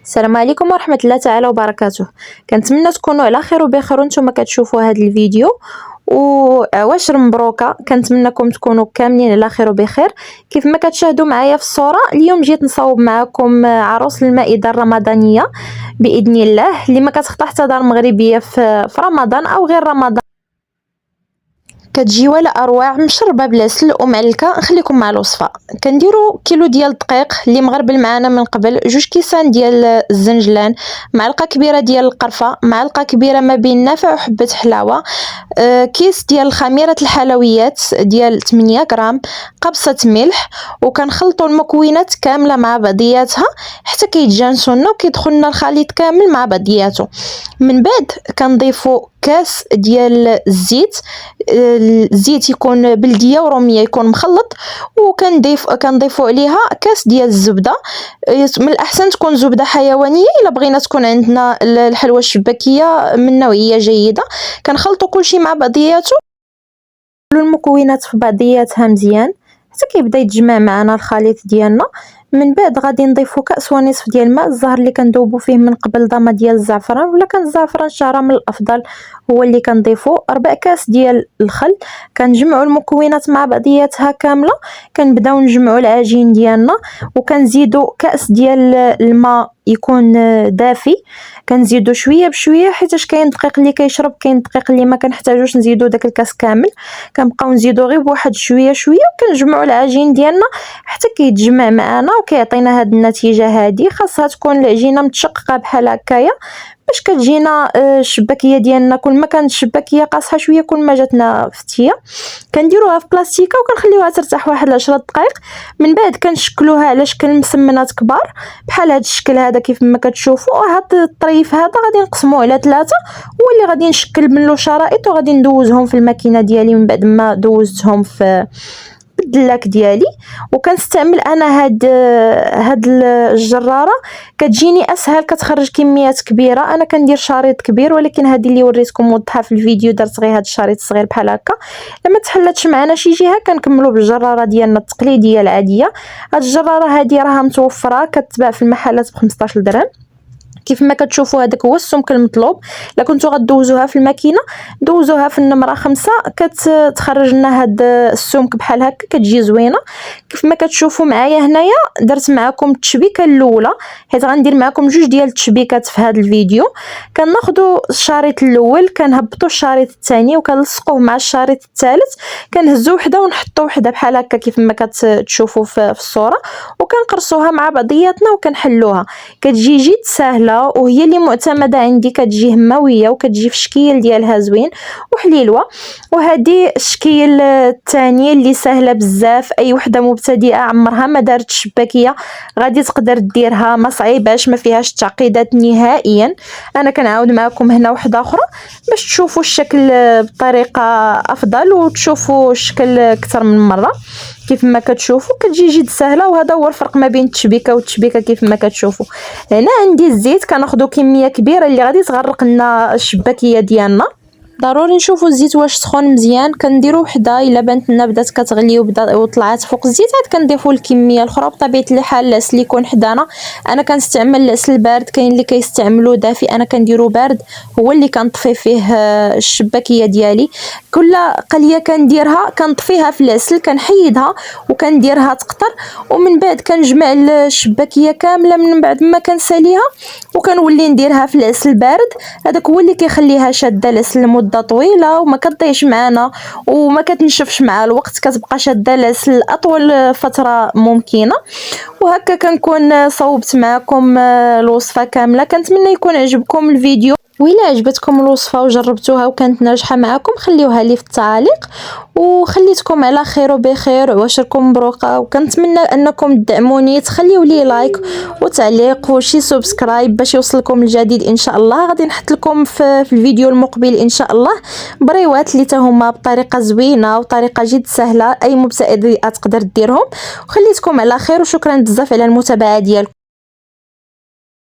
السلام عليكم ورحمة الله تعالى وبركاته. كنتمنى تكونوا على خير وبخير وانتم كتشوفوا هذا الفيديو، وعواشر مبروكه. كنتمنىكم تكونوا كاملين على خير وبخير. كيف ما كتشاهدوا معايا في الصوره، اليوم جيت نصاوب معكم عروس المائده الرمضانيه باذن الله، اللي ما كتخطى حتى دار مغربيه في رمضان او غير رمضان. كتجي ولا اروع، مشربه بلا سل ومعلكه. نخليكم مع الوصفه. كنديروا كيلو ديال الدقيق اللي مغربل معنا من قبل، 2 كيسان ديال الزنجلان، معلقه كبيره ديال القرفه، معلقه كبيره ما بين نافع وحبه حلاوه، كيس ديال خميره الحلويات ديال 8 غرام، قبصه ملح. وكنخلطوا المكونات كامله مع بعضياتها حتى كيتجانسوا لنا وكيدخل لنا الخليط كامل مع بعضياته. من بعد كنضيفوا كاس ديال الزيت يكون بلديه وروميه، يكون مخلط. كنضيفوا عليها كاس ديال الزبده، من الاحسن تكون زبده حيوانيه الا بغينا تكون عندنا الحلوى الشباكيه من نوعيه جيده. كنخلطوا كلشي مع بعضياته، المكونات في بعضياتها مزيان حتى كيبدا يتجمع معنا الخليط ديالنا. من بعد غادي نضيفوا كاس ونصف ديال الماء. الزهر اللي كندوبوا فيه من قبل ضامه ديال الزعفران، ولا كان الزعفران شعره من الافضل هو اللي كنضيفوا. 4 كاس ديال الخل. كنجمعوا المكونات مع بعضياتها كامله، كنبداو نجمعوا العجين ديالنا، وكنزيدوا كاس ديال الماء يكون دافي. كنزيدوا شويه بشويه حيتاش كاين دقيق اللي كيشرب، كاين دقيق اللي ما كنحتاجوش نزيدوا داك الكاس كامل. كنبقاو نزيدوا غير بواحد شويه شويه، وكنجمعوا العجين ديالنا حتى كيتجمع معنا وكيعطينا هاد النتيجه هادي. خاصها تكون العجينه متشققه بحال هكايا باش كتجينا الشباكيه ديالنا. كل ما كانت الشباكيه قاصحه شويه كل ما جاتنا فتيه. كنديروها في بلاستيكه وكنخليوها ترتاح واحد 10 دقائق. من بعد كنشكلوها على شكل مسمنات كبار بحال هذا الشكل هذا كيف ما كتشوفوا. هاد الطريف هذا غادي نقسموه على 3، هو اللي غادي نشكل منه شرائط وغادي ندوزهم في الماكينه ديالي. من بعد ما دوزتهم في الدلاك ديالي، وكنستعمل انا هاد الجراره كتجيني اسهل، كتخرج كميات كبيره. انا كندير شريط كبير، ولكن هذه اللي وريتكم موضحه في الفيديو درت غير هاد الشريط صغير بحال هكا. لما تحلتش معنا شي جهه كنكملوا بالجراره ديالنا التقليديه العاديه. هاد الجراره هذه راها متوفره، كتباع في المحلات ب 15 درهم. كيف ما كتشوفوا هذاك هو السمك المطلوب. الا كنتو غدوزوها في الماكينه دوزوها في النمره 5، كتخرج لنا هاد السمك بحال هكا، كتجي زوينه. كيف ما كتشوفوا معايا هنايا درت معكم التشبيكه الاولى، حيت غندير معكم 2 ديال التشبيكات في هذا الفيديو. كناخذوا الشريط الاول كنهبطوا الشريط الثاني وكنلصقوه مع الشريط الثالث، كنهزوا وحده ونحطوا وحده بحال هكا كيف ما كتشوفوا في الصوره، وكنقرصوها مع بعضياتنا وكنحلوها. كتجي جد سهله وهي اللي معتمده عندي، كتجي هماويه وكتجي في الشكل ديالها زوين وحليلوه. وهذه الشكل الثاني اللي سهله بزاف، اي وحده مبتدئه عمرها ما دارت الشباكيه غادي تقدر ديرها، ما صعيباش، ما فيهاش تعقيدات نهائيا. انا كنعاود معكم هنا وحده اخرى باش تشوفوا الشكل بطريقه افضل وتشوفوا الشكل اكثر من مره. كيف ما كتشوفوا كتجي جد سهله، وهذا هو الفرق ما بين التشبيكه والتشبيكه. كيف ما كتشوفوا هنا عندي الزيت، كناخذوا كميه كبيره اللي غادي تغرق لنا الشباكيه ديالنا. ضروري نشوفوا الزيت واش سخون مزيان. كنديروا وحده الا بانت لنا بدات كتغلي وطلعت فوق الزيت عاد كنضيفوا الكميه الاخرى. بطبيعه الحال العسل اللي يكون حدانا، انا كنستعمل العسل البارد، كاين اللي كيستعملوا دافي، انا كنديرو بارد هو اللي كنطفي فيه الشباكيه ديالي. كل قليه كنديرها كنطفيها في العسل، كنحيدها وكنديرها تقطر، ومن بعد كنجمع الشباكيه كامله من بعد ما كنساليها وكنولي نديرها في العسل البارد. هذاك هو اللي كيخليها شاده العسل لمده طويله وما كتضيعش معنا وما كتنشفش مع الوقت، كتبقى شاده العسل اطول فتره ممكنه. وهكا كنكون صوبت معكم الوصفه كامله. كنتمنى يكون عجبكم الفيديو، وإلا عجبتكم الوصفه وجربتوها وكانت ناجحه معكم خليوها لي في التعاليق. وخليتكم على خير وبخير وعشركم مبروكه. وكنتمنى انكم تدعموني، تخليوا لي لايك وتعليق وشي سبسكرايب باش يوصلكم الجديد ان شاء الله. غادي نحط لكم في الفيديو المقبل ان شاء الله بريوات اللي هما بطريقه زوينه وطريقه جد سهله، اي مبتدئه تقدر ديرهم. وخليتكم على خير وشكرا بزاف على المتابعه ديالكم.